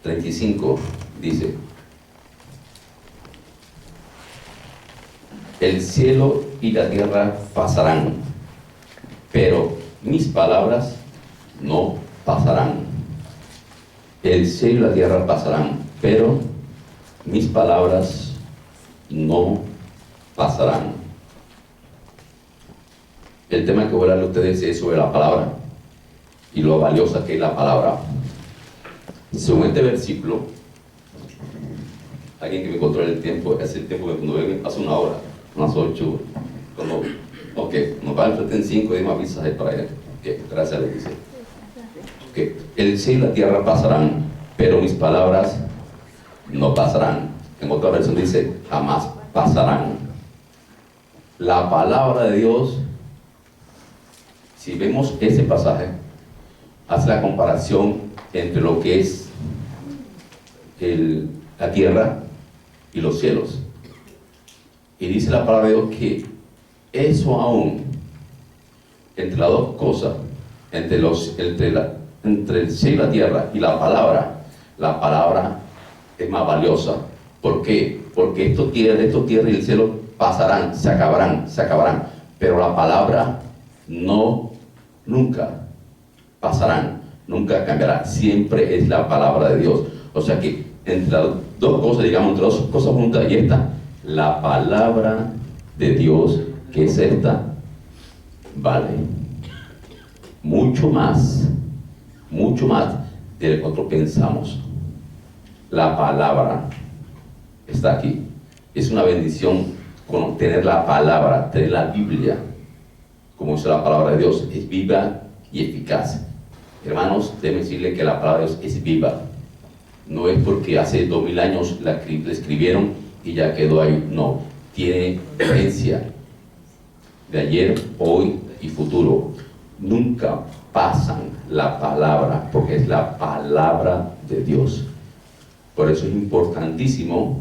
24:35 dice: el cielo y la tierra pasarán, pero mis palabras no pasarán. El cielo y la tierra pasarán, pero mis palabras no pasarán. El tema que voy a hablar a ustedes es sobre la palabra y lo valiosa que es la palabra. Según este versículo, alguien que me controle el tiempo, hace el tiempo que cuando venga, hace una hora, unas 8, cuando, ok, nos va a enfrentar en 5 y más avisas para allá. Ok, gracias, le dice. Ok, el cielo y la tierra pasarán, pero mis palabras no pasarán. En otra versión dice, jamás pasarán. La palabra de Dios, si vemos ese pasaje, hace la comparación entre lo que es la tierra y los cielos. Y dice la palabra de Dios que eso aún, entre las dos cosas, entre el cielo y la tierra y la palabra es más valiosa. ¿Por qué? Porque esto tierra y el cielo pasarán, se acabarán, pero la palabra nunca pasarán, nunca cambiará, siempre es la palabra de Dios. O sea que entre las dos cosas, digamos, entre dos cosas juntas, y esta, la palabra de Dios, que es esta, vale mucho más de lo que nosotros pensamos. La palabra está aquí. Es una bendición tener la palabra, tener la Biblia, como dice la palabra de Dios, es viva y eficaz. Hermanos, déjenme decirle que la palabra de Dios es viva. No es porque hace 2000 años la escribieron y ya quedó ahí. No, tiene vigencia de ayer, hoy y futuro. Nunca pasan la palabra, porque es la palabra de Dios. Por eso es importantísimo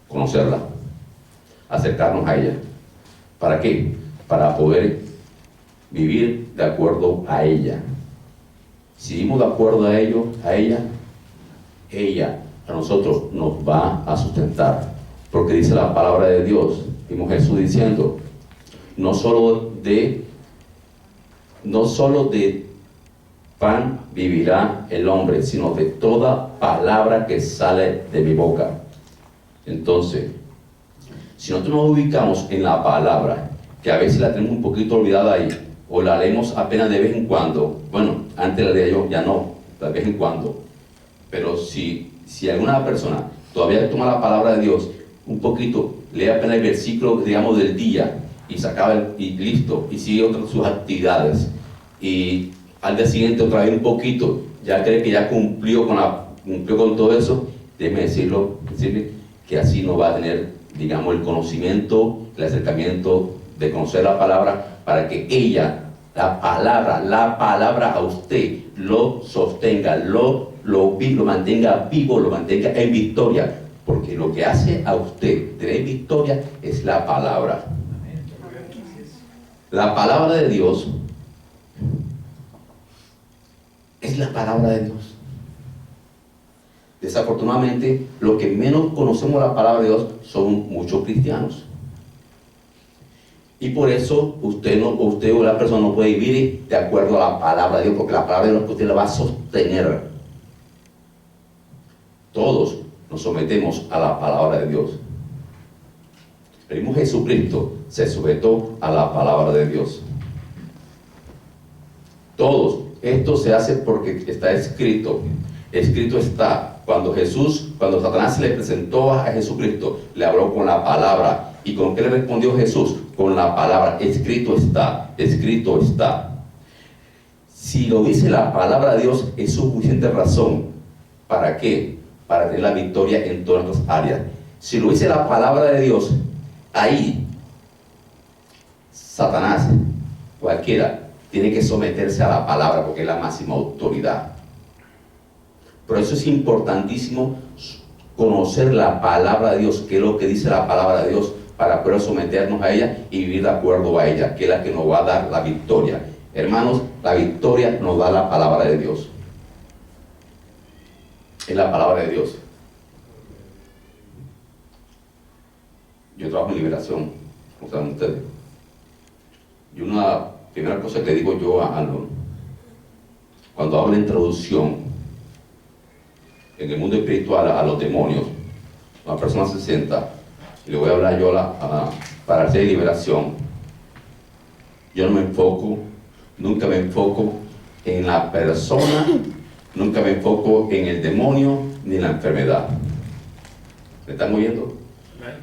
conocerla, acercarnos a ella. ¿Para qué? Para poder vivir de acuerdo a ella. Si vivimos de acuerdo a ella a nosotros nos va a sustentar, porque dice la palabra de Dios, vimos Jesús diciendo, no solo de pan vivirá el hombre, sino de toda palabra que sale de mi boca. Entonces, si nosotros nos ubicamos en la palabra, que a veces la tenemos un poquito olvidada ahí, o la leemos apenas de vez en cuando, bueno, antes la leía yo, ya no, de vez en cuando, pero si alguna persona todavía toma la palabra de Dios un poquito, lee apenas el versículo, digamos, del día, y se acaba y listo, y sigue otras sus actividades, y al día siguiente otra vez un poquito, ya cree que ya cumplió con todo eso, déjeme decirle que así no va a tener, digamos, el conocimiento, el acercamiento de conocer la palabra, para que ella, la palabra a usted lo sostenga, lo mantenga vivo, lo mantenga en victoria, porque lo que hace a usted tener victoria es la palabra. La palabra de Dios es la palabra de Dios. Desafortunadamente, los que menos conocemos la palabra de Dios son muchos cristianos. Y por eso usted o la persona no puede vivir de acuerdo a la palabra de Dios, porque la palabra de Dios que usted la va a sostener. Todos nos sometemos a la palabra de Dios. El mismo Jesucristo se sujetó a la palabra de Dios. Todos. Esto se hace porque está escrito. Escrito está. Cuando Satanás se le presentó a Jesucristo, le habló con la palabra. ¿Y con qué le respondió Jesús? Con la palabra. Escrito está. Escrito está. Si lo dice la palabra de Dios, es suficiente razón. ¿Para qué? Para tener la victoria en todas las áreas. Si lo dice la palabra de Dios, ahí Satanás, cualquiera, tiene que someterse a la palabra, porque es la máxima autoridad. Por eso es importantísimo conocer la palabra de Dios, qué es lo que dice la palabra de Dios, para poder someternos a ella y vivir de acuerdo a ella, que es la que nos va a dar la victoria. Hermanos, la victoria nos da la palabra de Dios. es la palabra de Dios. Yo trabajo en liberación, como saben ustedes. Y una primera cosa que le digo yo cuando hablo de introducción en el mundo espiritual a los demonios, una persona se sienta y le voy a hablar yo para hacer liberación. Yo no me enfoco, nunca me enfoco en la persona, nunca me enfoco en el demonio ni en la enfermedad. ¿Me están oyendo?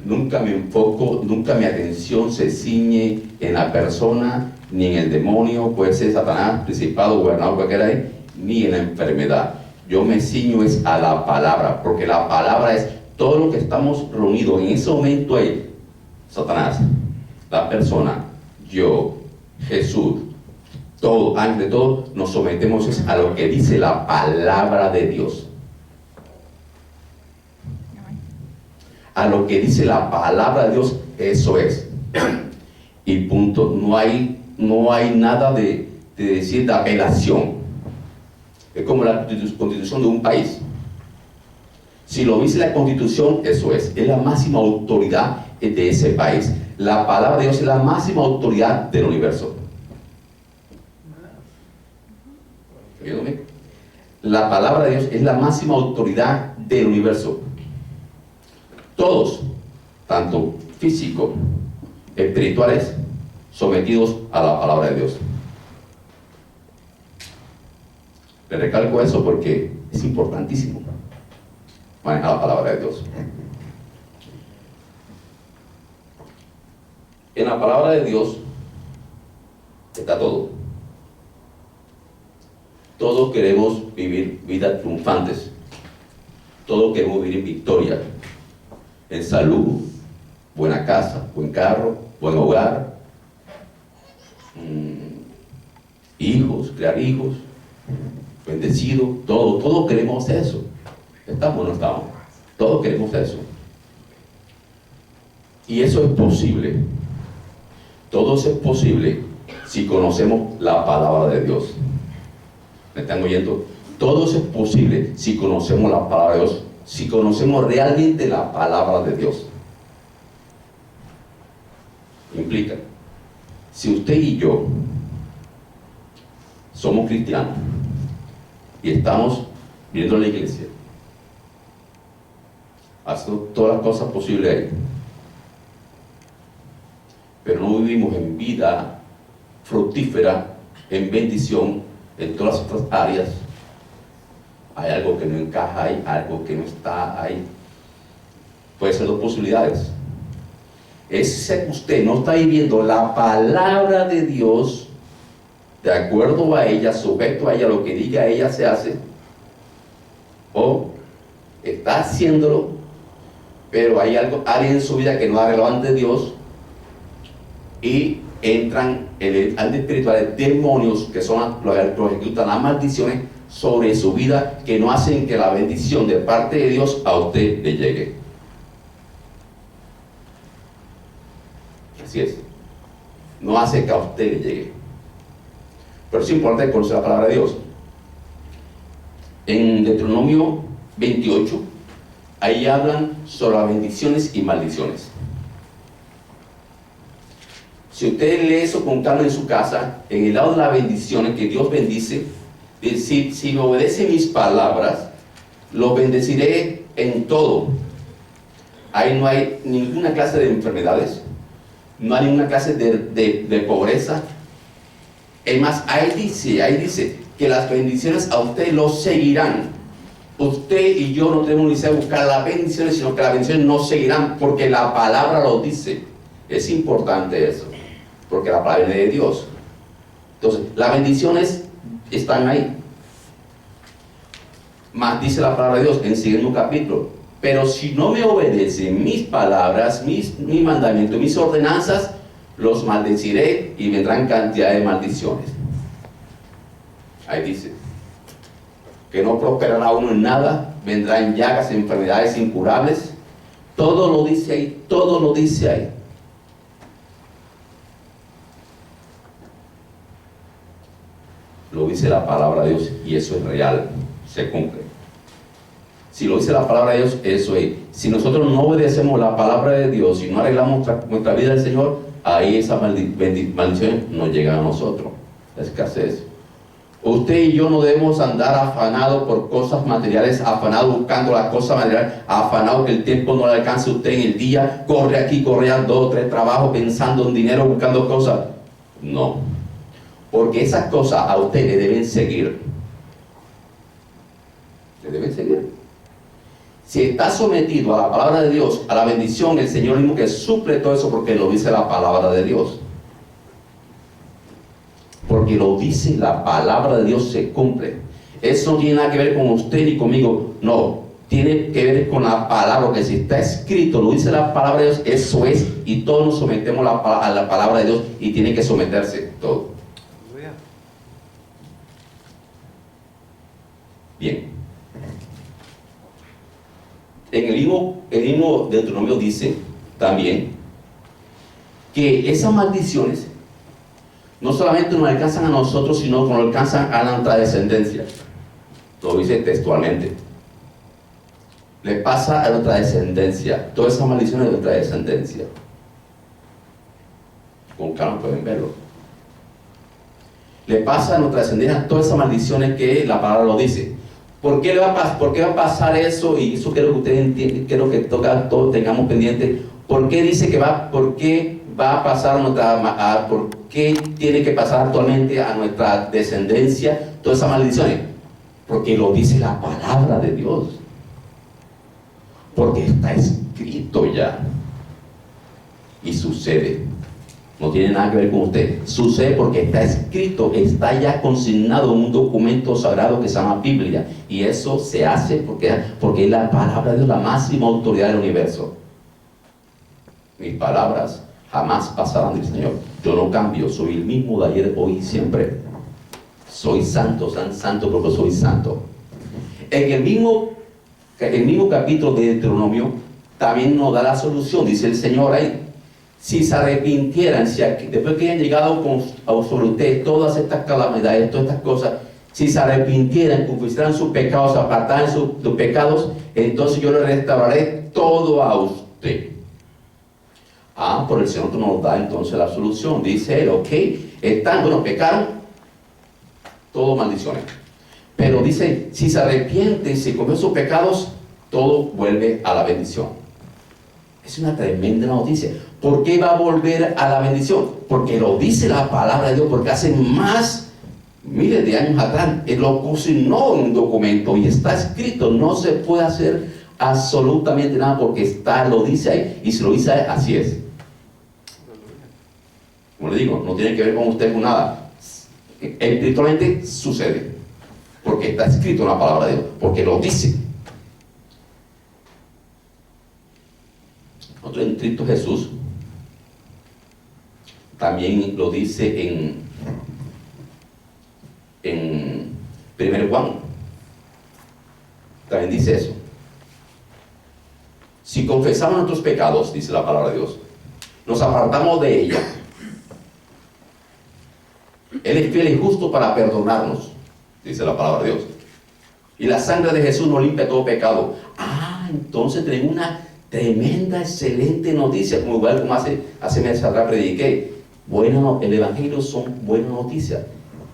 Nunca me enfoco, nunca mi atención se ciñe en la persona, ni en el demonio, puede ser Satanás, principado, gobernador, cualquiera ahí, ni en la enfermedad. Yo me ciño es a la palabra, porque la palabra es todo lo que estamos reunidos en ese momento ahí. Satanás, la persona, yo, Jesús, todo, antes de todo, nos sometemos a lo que dice la palabra de Dios. A lo que dice la palabra de Dios, eso es. Y punto. No hay nada de decir de apelación. Es como la constitución de un país. Si lo dice la constitución, eso es. Es la máxima autoridad de ese país. La palabra de Dios es la máxima autoridad del universo. ¿Oyéndome? La palabra de Dios es la máxima autoridad del universo. Todos, tanto físicos, espirituales, sometidos a la palabra de Dios. Le recalco eso porque es importantísimo manejar la palabra de Dios. En la palabra de Dios está todo. Todos queremos vivir vidas triunfantes. Todos queremos vivir en victoria, en salud, buena casa, buen carro, buen hogar, hijos, crear hijos, bendecido, todos queremos eso. ¿Estamos o no estamos? Todos queremos eso. Y eso es posible. Todo eso es posible si conocemos la palabra de Dios. ¿Me están oyendo? Todo eso es posible si conocemos la palabra de Dios, si conocemos realmente la palabra de Dios. Implica, si usted y yo somos cristianos y estamos viendo la iglesia, haciendo todas las cosas posibles ahí, pero no vivimos en vida fructífera, en bendición, en todas las otras áreas, hay algo que no encaja ahí, algo que no está ahí. Puede ser dos posibilidades. Es que usted no está viviendo la palabra de Dios de acuerdo a ella, sujeto a ella, lo que diga ella se hace, o está haciéndolo, pero hay algo en su vida que no es relevante de Dios, y entran en el ante espiritual demonios que son los que ejecutan las maldiciones sobre su vida, que no hacen que la bendición de parte de Dios a usted le llegue. Así es. No hace que a usted le llegue. Pero es importante conocer la palabra de Dios. En Deuteronomio 28, ahí hablan sobre las bendiciones y maldiciones. Si usted lee eso con calma en su casa, en el lado de las bendiciones que Dios bendice, si me obedece mis palabras, los bendeciré en todo. Ahí no hay ninguna clase de enfermedades, no hay ninguna clase de pobreza. Es más, ahí dice que las bendiciones a usted los seguirán. Usted y yo no tenemos ni que buscar las bendiciones, sino que las bendiciones nos seguirán, porque la palabra lo dice. Es importante eso, porque la palabra viene de Dios. Entonces, las bendiciones están ahí. Más dice la palabra de Dios en el siguiente capítulo: pero si no me obedecen mis palabras, mis mandamientos, mis ordenanzas, los maldeciré y vendrán cantidad de maldiciones. Ahí dice que no prosperará uno en nada, vendrán llagas, enfermedades incurables. Todo lo dice ahí, todo lo dice ahí. Lo dice la palabra de Dios y eso es real, se cumple. Si lo dice la palabra de Dios, eso es. Si nosotros no obedecemos la palabra de Dios, si no arreglamos nuestra vida del Señor, ahí esas maldiciones nos llegan a nosotros. La escasez. Usted y yo no debemos andar afanados por cosas materiales, afanados buscando las cosas materiales, afanados que el tiempo no le alcance a usted en el día, corre aquí, corre allá, 2 o 3 trabajos pensando en dinero, buscando cosas. No. Porque esas cosas a usted le deben seguir. Le deben seguir. Si está sometido a la palabra de Dios, a la bendición, el Señor mismo que suple todo eso porque lo dice la palabra de Dios. Porque lo dice la palabra de Dios, se cumple. Eso no tiene nada que ver con usted ni conmigo. No, tiene que ver con la palabra, que si está escrito, lo dice la palabra de Dios, eso es. Y todos nos sometemos a la palabra de Dios y tiene que someterse todo. Bien. En el mismo Deuteronomio dice también que esas maldiciones no solamente nos alcanzan a nosotros, sino que nos alcanzan a nuestra descendencia. Lo dice textualmente. Le pasa a nuestra descendencia. Todas esas maldiciones de nuestra descendencia. Con calma pueden verlo. Le pasa a nuestra descendencia todas esas maldiciones que la palabra lo dice. ¿Por qué va a pasar eso? Y eso quiero que ustedes entiendan, quiero que todos tengamos pendiente. ¿Por qué dice que por qué va a pasar por qué tiene que pasar actualmente a nuestra descendencia todas esas maldiciones? Porque lo dice la palabra de Dios. Porque está escrito ya. Y sucede. No tiene nada que ver con usted. Sucede porque está escrito, está ya consignado en un documento sagrado que se llama Biblia. Y eso se hace porque es la palabra de Dios, la máxima autoridad del universo. Mis palabras jamás pasarán del Señor. Yo no cambio, soy el mismo de ayer, hoy y siempre. Soy santo, santo porque soy santo. En el mismo capítulo de Deuteronomio también nos da la solución, dice el Señor ahí. Si se arrepintieran, después que hayan llegado sobre ustedes todas estas calamidades, todas estas cosas, si se arrepintieran, confesaran sus pecados, apartaran sus pecados, entonces yo le restauraré todo a usted. Por el Señor nos da entonces la solución. Dice él, pecaron, todo maldiciones. Pero dice, si se arrepienten, si confiesan sus pecados, todo vuelve a la bendición. Es una tremenda noticia. ¿Por qué va a volver a la bendición? Porque lo dice la palabra de Dios, porque hace miles de años atrás, Él lo consignó en un documento y está escrito. No se puede hacer absolutamente nada porque lo dice ahí, y si lo dice ahí, así es. Como le digo, no tiene que ver con usted con nada. Espiritualmente sucede, porque está escrito en la palabra de Dios, porque lo dice. Nosotros en Cristo Jesús también lo dice en 1 Juan. También dice eso. Si confesamos nuestros pecados, dice la palabra de Dios, nos apartamos de ella, Él es fiel y justo para perdonarnos, dice la palabra de Dios. Y la sangre de Jesús nos limpia todo pecado. Entonces tenemos una tremenda, excelente noticia, como hace meses atrás prediqué. El Evangelio son buenas noticias.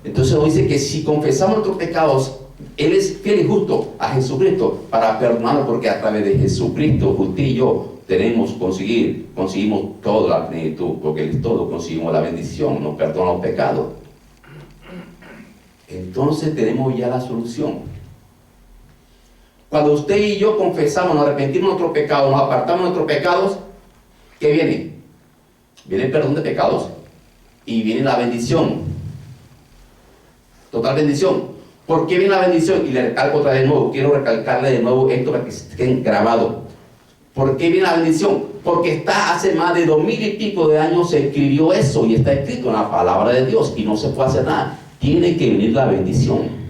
Entonces nos dice que si confesamos nuestros pecados, Él es fiel y justo a Jesucristo para perdonarnos, porque a través de Jesucristo, usted y yo conseguimos toda la plenitud, porque Él todo conseguimos la bendición, nos perdona los pecados. Entonces tenemos ya la solución. Cuando usted y yo confesamos, nos arrepentimos de nuestros pecados, nos apartamos de nuestros pecados, ¿qué viene? Viene el perdón de pecados y viene la bendición. Total bendición. ¿Por qué viene la bendición? Y le recalco otra vez de nuevo, quiero recalcarle de nuevo esto para que se quede grabado. ¿Por qué viene la bendición? Porque hace más de 2000 y pico de años se escribió eso y está escrito en la palabra de Dios y no se puede hacer nada. Tiene que venir la bendición.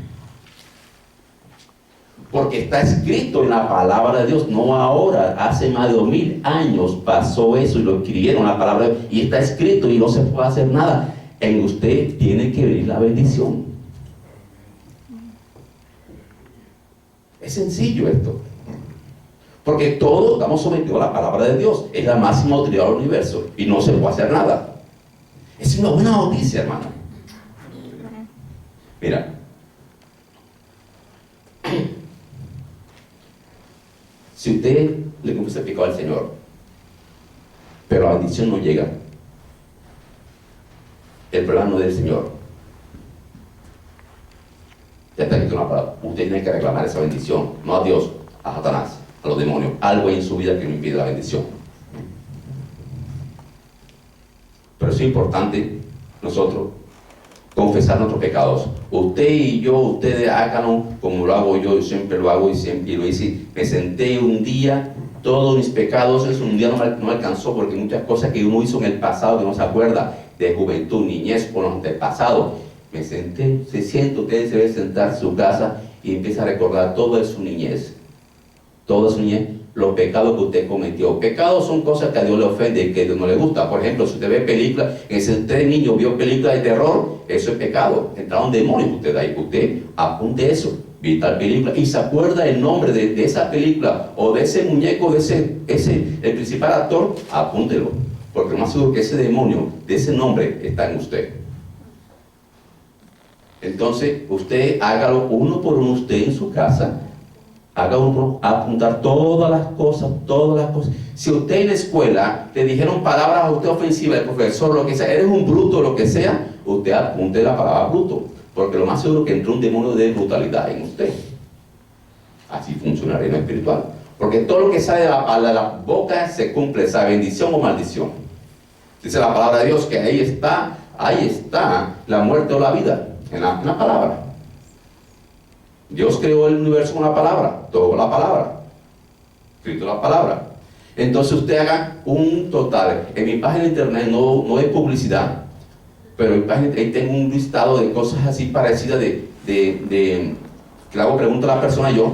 Porque está escrito en la palabra de Dios, no ahora, hace más de 2000 años pasó eso y lo escribieron en la palabra de Dios y está escrito y no se puede hacer nada. En usted tiene que venir la bendición. Es sencillo esto. Porque todos estamos sometidos a la palabra de Dios. Es la máxima autoridad del universo y no se puede hacer nada. Es una buena noticia, hermano. Mira, si usted le confiesa el pecado al Señor, pero la bendición no llega, el problema no es del Señor. Ya está escrito una palabra. Usted tiene que reclamar esa bendición, no a Dios, a Satanás, a los demonios. Algo hay en su vida que no impide la bendición. Pero es importante nosotros confesar nuestros pecados. Usted y yo, ustedes háganlo como lo hago yo siempre lo hago y siempre lo hice. Me senté un día, todos mis pecados, eso un día no me alcanzó porque muchas cosas que uno hizo en el pasado que no se acuerda, de juventud, niñez, por los antepasados. Me senté, usted se debe sentar en su casa y empieza a recordar toda su niñez. Toda su niñez, los pecados que usted cometió. Pecados son cosas que a Dios le ofende y que a Dios no le gusta. Por ejemplo, si usted ve películas, si usted niño vio películas de terror, eso es pecado. Entraron demonios usted ahí. Usted apunte eso, vi tal película y se acuerda el nombre de esa película o de ese muñeco, el principal actor, apúntelo. Porque más seguro que ese demonio de ese nombre está en usted. Entonces, usted hágalo uno por uno, usted en su casa. Haga uno, apuntar todas las cosas. Si usted en la escuela le dijeron palabras a usted ofensivas, el profesor, lo que sea, eres un bruto, lo que sea, usted apunte la palabra bruto, porque lo más seguro es que entró un demonio de brutalidad en usted. Así funciona el reino espiritual, porque todo lo que sale de la boca se cumple, esa bendición o maldición. Dice la palabra de Dios que ahí está la muerte o la vida, en la palabra. Dios creó el universo con la palabra, todo la palabra, escrito la palabra. Entonces usted haga un total. En mi página de internet no hay publicidad, pero en mi página ahí tengo un listado de cosas así parecidas que le hago preguntas a la persona yo.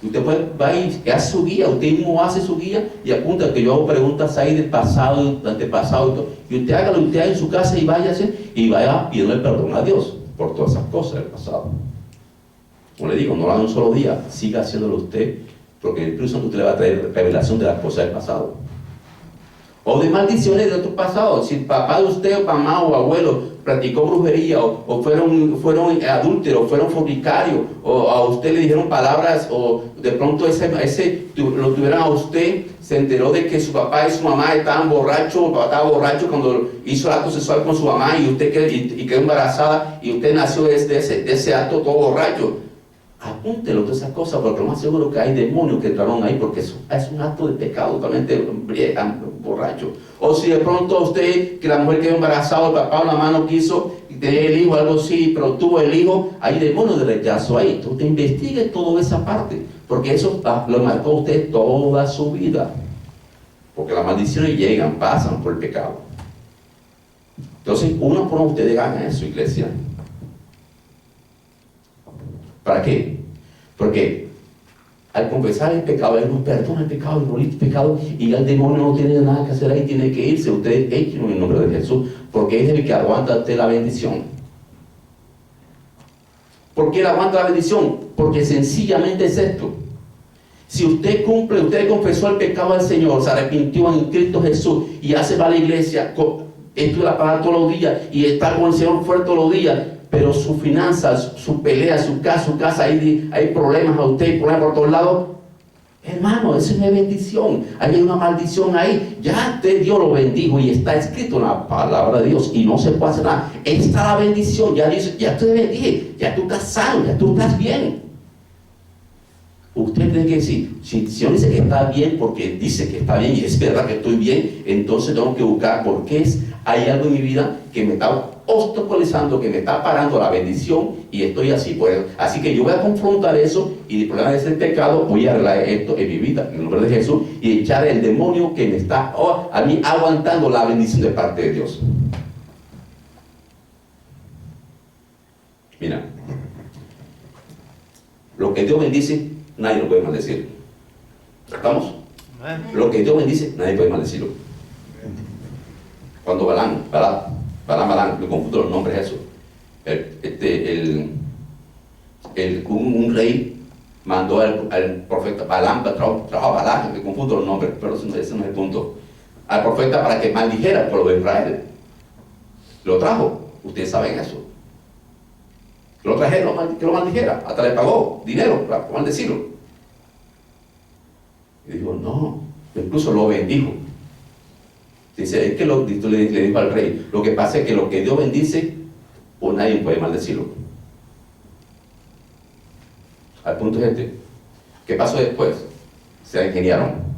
Usted va y hace su guía, usted mismo hace su guía y apunta que yo hago preguntas ahí del pasado, del antepasado y todo. Y usted hágalo, usted haga en su casa y vaya pidiendo el perdón a Dios por todas esas cosas del pasado. Como le digo, no lo haga un solo día, siga haciéndolo usted, porque el Espíritu Santo usted le va a traer revelación de las cosas del pasado. O de maldiciones de otro pasado. Si papá de usted, o mamá o abuelo practicó brujería, o fueron adúlteros, fueron fornicarios, o a usted le dijeron palabras, o de pronto lo tuvieron a usted, se enteró de que su papá y su mamá estaban borrachos, el papá estaba borracho cuando hizo el acto sexual con su mamá y usted quedó embarazada y usted nació de ese acto todo borracho. Apúntelo todas esas cosas, porque lo más seguro que hay demonios que entraron ahí, porque es un acto de pecado, totalmente borracho. O si de pronto usted, que la mujer quedó embarazada, el papá o la mamá no quiso tener el hijo, algo así, pero tuvo el hijo, hay demonios de rechazo ahí. Entonces usted investigue toda esa parte, porque eso lo marcó usted toda su vida. Porque las maldiciones llegan, pasan por el pecado. Entonces, uno por uno ustedes hagan eso, iglesia. ¿Para qué? Porque al confesar el pecado, Él nos perdona el pecado, y morir el pecado, y el demonio no tiene nada que hacer ahí, tiene que irse. Ustedes échenlo en el nombre de Jesús, porque es el que aguanta usted la bendición. ¿Por qué Él aguanta la bendición? Porque sencillamente es esto. Si usted confesó el pecado al Señor, se arrepintió en Cristo Jesús y va a la iglesia, estudia la palabra todos los días y está con el Señor fuerte todos los días, pero sus finanzas, su pelea, su casa, hay problemas a usted, problemas por todos lados. Hermano, eso es una bendición. Hay una maldición ahí. Ya Dios lo bendijo y está escrito en la palabra de Dios y no se puede hacer nada. Está la bendición. Ya dice, ya te bendije, ya tú estás sano, ya tú estás bien. Usted tiene que decir, si Dios dice que está bien porque dice que está bien y es verdad que estoy bien, entonces tengo que buscar por qué hay algo en mi vida que me está obstaculizando, que me está parando la bendición y estoy así. Pues, así que yo voy a confrontar eso y el problema de ese pecado, voy a arreglar esto en mi vida, en el nombre de Jesús, y echar el demonio que me está a mí aguantando la bendición de parte de Dios. Mira, lo que Dios bendice, nadie lo puede maldecir. ¿Estamos? Lo que Dios bendice, nadie puede maldecirlo. Cuando Balán, me confundo los nombres eso. Un rey mandó al profeta Balaam, trajo a Balaam, que confundo los nombres, pero ese no es el punto, al profeta para que maldijera al pueblo de Israel. Lo trajo, ustedes saben eso. Lo trajeron que lo maldijera, hasta le pagó dinero para maldecirlo. Y dijo, no, incluso lo bendijo. Dice, es que le dijo al rey, lo que pasa es que lo que Dios bendice, pues nadie puede maldecirlo. Al punto es este. ¿Qué pasó después? Se ingeniaron.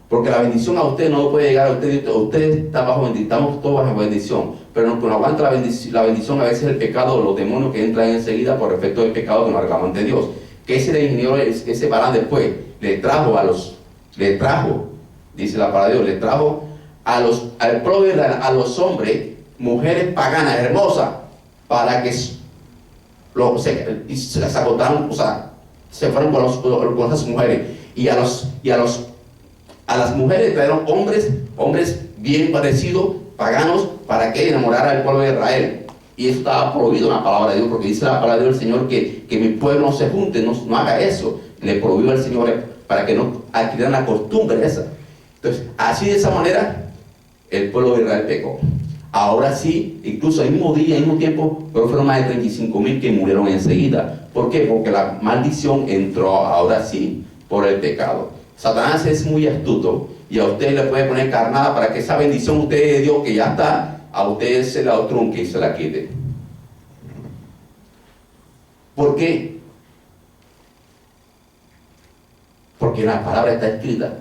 Porque la bendición a usted no puede llegar a usted. Usted está bajo bendición, estamos todos bajo bendición. Pero no aguanta la bendición, a veces el pecado, los demonios que entran enseguida por efecto del pecado que nos reclaman de Dios. Que ese ingeniero, ese Balaam después, le trajo, dice la palabra de Dios, le trajo al pueblo, a los hombres, mujeres paganas, hermosas, para que se las agotaron, o sea, se fueron con esas mujeres. Y a las mujeres trajeron hombres bien parecidos, paganos, para que enamorara al pueblo de Israel. Y eso estaba prohibido en la palabra de Dios, porque dice la palabra de Dios del Señor que mi pueblo no se junte, no haga eso. Le prohibió al Señor para que no adquirieran la costumbre esa. Entonces, así de esa manera, el pueblo de Israel pecó. Ahora sí, incluso el mismo día, al mismo tiempo, pero fueron más de 35,000 que murieron enseguida. ¿Por qué? Porque la maldición entró ahora sí por el pecado. Satanás es muy astuto y a usted le puede poner carnada para que esa bendición usted de Dios que ya está, a usted se la trunque y se la quite. ¿Por qué? Porque la palabra está escrita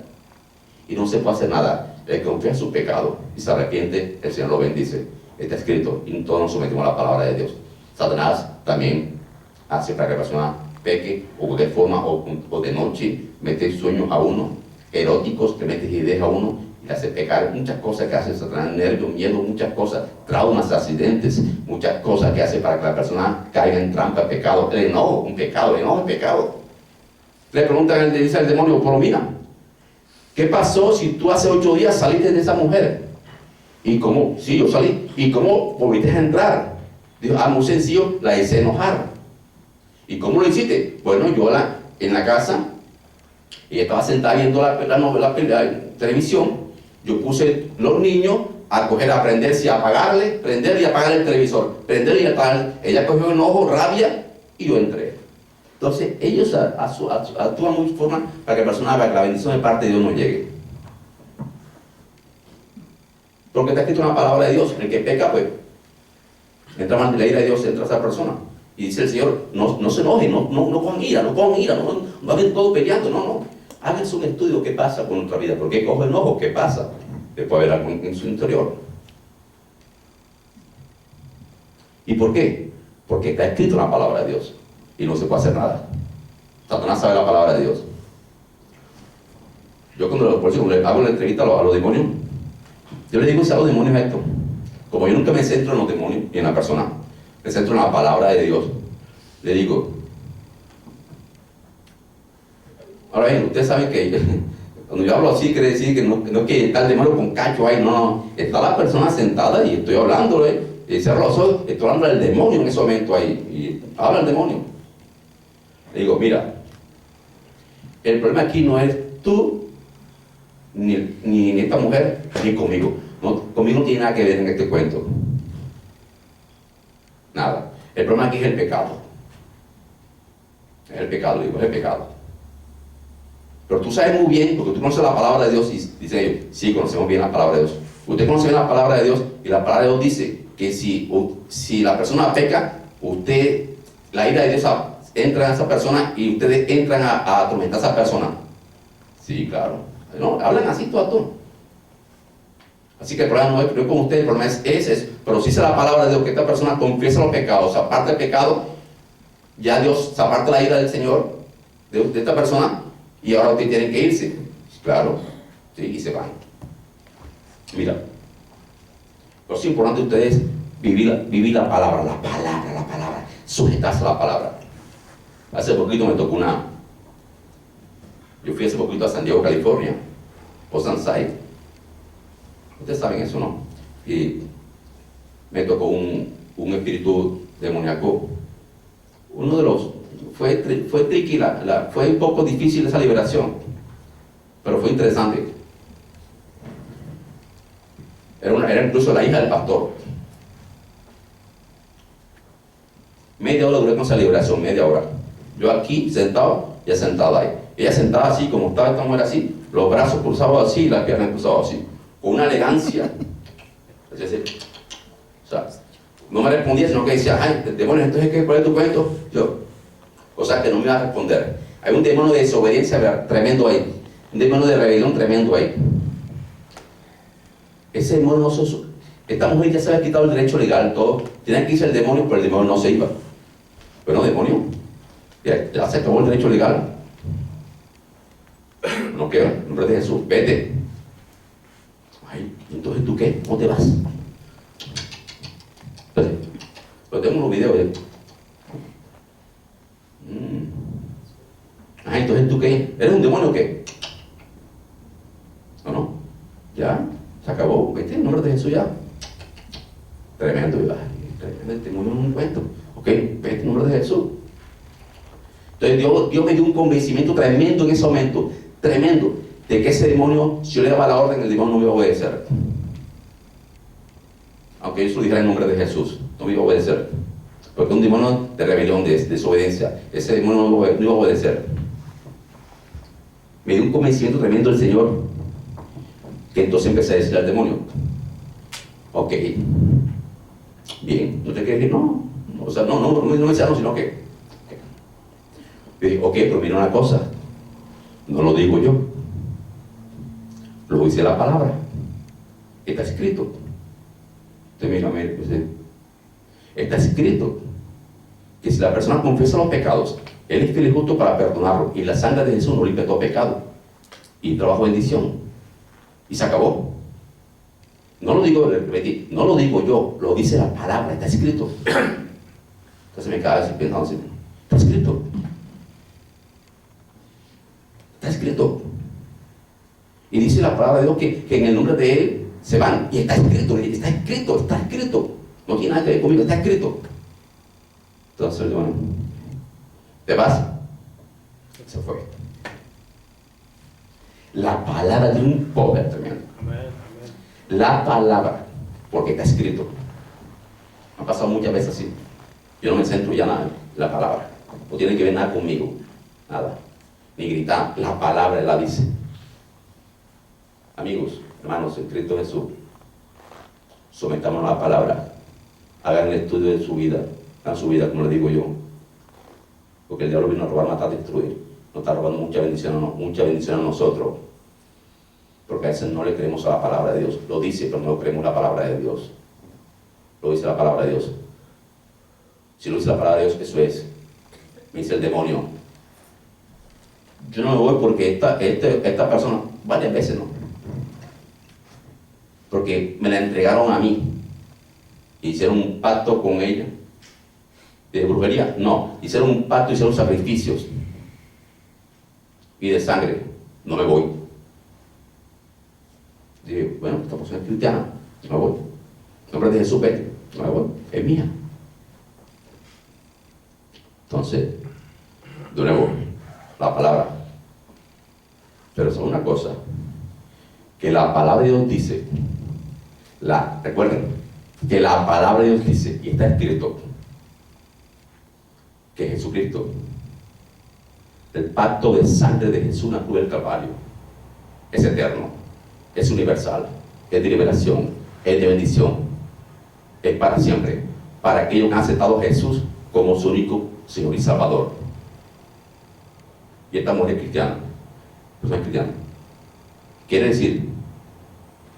y no se puede hacer nada. El que confía en su pecado y se arrepiente, el Señor lo bendice. Está escrito y todos nos sometimos a la palabra de Dios. Satanás también hace para que la persona peque o de forma o de noche, mete sueños a uno, eróticos, que mete ideas a uno y le hace pecar. Muchas cosas que hace Satanás, nervios, miedo, muchas cosas, traumas, accidentes, muchas cosas que hace para que la persona caiga en trampa, pecado. El enojo es pecado. Le preguntan, le dice al demonio, pero mira, ¿qué pasó si tú hace 8 días saliste de esa mujer? ¿Y cómo? Sí, yo salí. ¿Y cómo volviste a entrar? Dijo, muy sencillo, la hice enojar. ¿Y cómo lo hiciste? Bueno, yo en la casa, ella estaba sentada viendo la novela, la televisión, yo puse los niños a prenderse, a apagarle, prender y apagar el televisor, prender y apagar. Ella cogió enojo, rabia, y yo entré. Entonces, ellos actúan muy forma para que la persona vea que la bendición de parte de Dios no llegue. Porque está escrito en la palabra de Dios, el que peca, pues, entra más la ira de Dios, entra esa persona. Y dice el Señor, no se enojen, no con ira, no hagan todo peleando, no. Háganse un estudio, ¿qué pasa con nuestra vida? ¿Por qué coge enojo? ¿Qué pasa? Después haber algo en su interior. ¿Y por qué? Porque está escrito en la palabra de Dios. Y no se puede hacer nada. Satanás sabe la palabra de Dios. Yo cuando le hago la entrevista a los demonios, yo le digo a los demonios esto. Como yo nunca me centro en los demonios y en la persona, me centro en la palabra de Dios. Le digo, ahora bien, ustedes saben que cuando yo hablo así quiere decir que no es que está el demonio con cacho ahí, no. Está la persona sentada y estoy hablándole, y cierro los ojos, estoy hablando del demonio en ese momento ahí, y habla el demonio. Le digo, mira, el problema aquí no es tú, ni esta mujer, ni conmigo. No, conmigo no tiene nada que ver en este cuento. Nada. El problema aquí es el pecado. Es el pecado, digo, es el pecado. Pero tú sabes muy bien, porque tú conoces la palabra de Dios, y dice ellos, sí, conocemos bien la palabra de Dios. Usted conoce bien la palabra de Dios, y la palabra de Dios dice que si la persona peca, la ira de Dios entra en esa persona y ustedes entran a atormentar a esa persona. Sí, claro. No, hablan así todo a todo. Así que el problema no es con ustedes, el problema es ese. Pero si dice la palabra de Dios que esta persona confiesa los pecados, se aparta el pecado, ya Dios se aparta la ira del Señor de esta persona y ahora ustedes tienen que irse. Claro, sí, y se van. Mira, lo es importante ustedes vivir la palabra, sujetarse a la palabra. Hace poquito me tocó yo fui hace poquito a San Diego, California, Oceanside. Ustedes saben eso, ¿no? Y me tocó un espíritu demoníaco. Uno de los fue tricky, fue un poco difícil esa liberación, pero fue interesante. Era incluso la hija del pastor. Media hora duré con esa liberación, media hora. Yo aquí sentado, ella sentada ahí. Ella sentada así, como estaba esta mujer así, los brazos cruzados así y las piernas cruzadas así, con una elegancia. Así. O sea, no me respondía, sino que decía, ay, demonio, entonces ¿cuál es tu cuento? Yo, o sea, que no me iba a responder. Hay un demonio de desobediencia tremendo ahí, un demonio de rebelión tremendo ahí. Ese demonio no se... Esta mujer ya se había quitado el derecho legal, todo. Tenía que irse el demonio, pero el demonio no se iba. Bueno, demonio, ya se acabó el derecho legal. No queda, en nombre de Jesús, vete. Ay, entonces ¿tú qué? ¿Cómo te vas? Entonces, pero tengo unos videos. Ay, entonces ¿tú qué? ¿Eres un demonio o qué? ¿O no? Ya, se acabó, vete, en nombre de Jesús ya. Tremendo, tremendo, el demonio no es un cuento. Ok, vete en nombre de Jesús. Entonces Dios me dio un convencimiento tremendo en ese momento, tremendo, de que ese demonio, si yo le daba la orden, el demonio no me iba a obedecer. Aunque yo se lo dijera en nombre de Jesús, no me iba a obedecer. Porque un demonio de rebelión, de desobediencia, ese demonio no iba a obedecer. Me dio un convencimiento tremendo del Señor, que entonces empecé a decirle al demonio, ok, bien, no te quieres ir, no, o sea, no me decía no, sino que, yo dije, ok, pero mira una cosa, no lo digo yo, lo dice la palabra, está escrito. Entonces mira, pues, está escrito que si la persona confiesa los pecados, Él es fiel y justo para perdonarlo, y la sangre de Jesús no limpia todo pecado, y trabajo bendición, y se acabó. No lo digo, repetí, no lo digo yo, lo dice la palabra, está escrito. Entonces me quedaba así pensando así, está escrito. Está escrito. Y dice la palabra de Dios que en el nombre de Él se van. Y está escrito, está escrito, está escrito. No tiene nada que ver conmigo, está escrito. Entonces, bueno, ¿te vas? Se fue. La palabra tiene un poder tremendo. La palabra, porque está escrito. Me ha pasado muchas veces así. Yo no me centro ya nada en la palabra. No tiene que ver nada conmigo. Nada. Ni gritar. La palabra la dice. Amigos, hermanos, en Cristo Jesús, sometamos a la palabra. Hagan el estudio de su vida. Hagan su vida, como le digo yo. Porque el diablo vino a robar, matar, destruir. Nos está robando mucha bendición a nosotros. Porque a veces no le creemos a la palabra de Dios. Lo dice, pero no creemos la palabra de Dios. Lo dice la palabra de Dios. Si lo dice la palabra de Dios, eso es. Me dice el demonio, yo no me voy porque esta persona, varias veces no. Porque me la entregaron a mí. Hicieron un pacto con ella. ¿De brujería? No. Hicieron un pacto, hicieron sacrificios. Y de sangre. No me voy. Dije, bueno, esta persona es cristiana. No me voy. En nombre de Jesús, vete. No me voy. Es mía. Entonces, de nuevo, la palabra. Pero solo una cosa. Que la palabra de Dios dice. Recuerden, que la palabra de Dios dice, y está escrito, que Jesucristo, el pacto de sangre de Jesús en la cruz del Calvario, es eterno, es universal, es de liberación, es de bendición, es para siempre, para aquellos que han aceptado a Jesús como su único Señor y Salvador. Y esta mujer cristiana, persona cristiana, quiere decir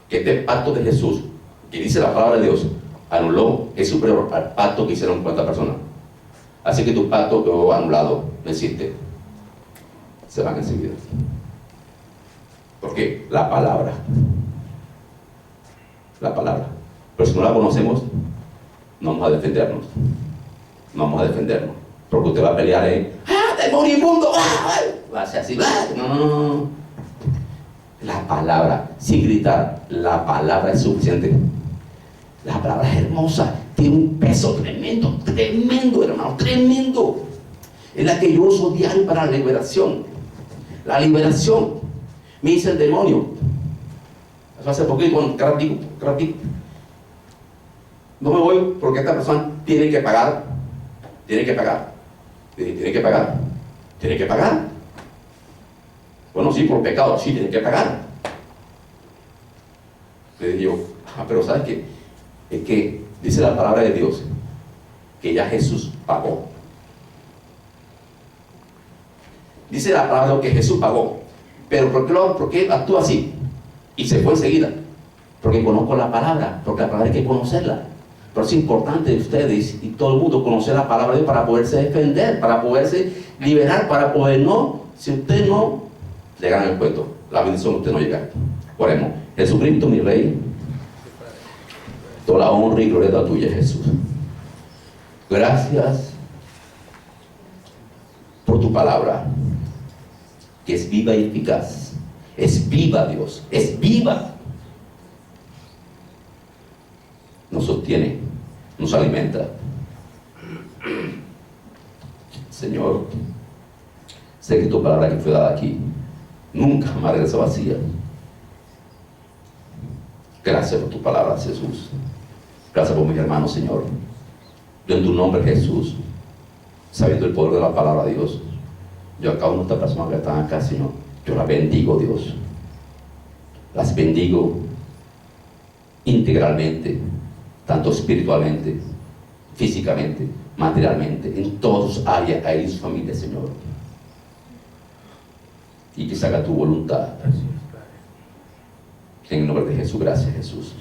que este pacto de Jesús, que dice la palabra de Dios, anuló, es superior al pacto que hicieron 50 personas. Así que tu pacto quedó anulado, no existe. Se van enseguida. Porque la palabra. Pero si no la conocemos, no vamos a defendernos. No vamos a defendernos. Porque usted va a pelear demonio inmundo, va a ser así, no. La palabra, sin gritar, la palabra es suficiente. La palabra es hermosa, tiene un peso tremendo, hermano, tremendo. Es la que yo uso diario para la liberación. La liberación. Me dice el demonio. Hace poquito, ratico. No me voy porque esta persona tiene que pagar. Tiene que pagar. Bueno, sí, por pecado, sí, tiene que pagar. Le digo, pero ¿sabes qué? Es que dice la palabra de Dios que ya Jesús pagó. Dice la palabra de Dios que Jesús pagó. Pero ¿por qué actúa así? Y se fue enseguida. Porque conozco la palabra, porque la palabra hay que conocerla. Pero es importante ustedes y todo el mundo conocer la palabra de Dios para poderse defender, para poderse liberar, para poder no, si usted no, le gana el cuento, la bendición usted no llega. Oremos. Jesucristo, mi Rey, toda la honra y gloria es la tuya, Jesús. Gracias por tu palabra, que es viva y eficaz. Es viva, Dios, es viva. Nos sostiene, nos alimenta. Señor, sé que tu palabra que fue dada aquí nunca más regresa vacía. Gracias por tu palabra, Jesús. Gracias por mis hermanos, Señor. Yo en tu nombre, Jesús, sabiendo el poder de la palabra de Dios, yo a cada una de estas personas que están acá, Señor, yo las bendigo, Dios. Las bendigo integralmente, tanto espiritualmente, físicamente, materialmente, en todas sus áreas, a ellos y su familia, Señor. Y que se haga tu voluntad. En el nombre de Jesús, gracias, Jesús.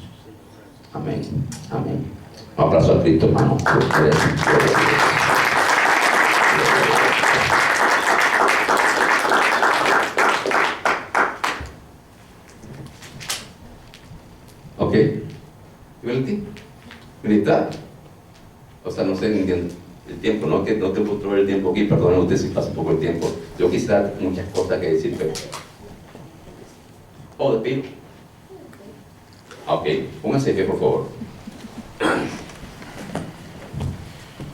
Amén. Amén. Un abrazo al Cristo, hermano. Ok. ¿Verdad? O sea, no sé, entiendo el tiempo, no te puedo el tiempo aquí, perdonen usted si pasa un poco el tiempo. Yo quisiera muchas cosas que decir, pero... Oh, despido. Ok, pónganse de pie, por favor.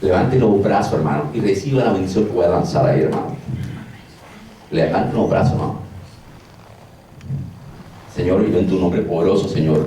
Levante los brazos, hermano, y reciba la bendición que voy a lanzar ahí, hermano. Levante los brazos, hermano. Señor, yo en tu nombre poderoso, Señor,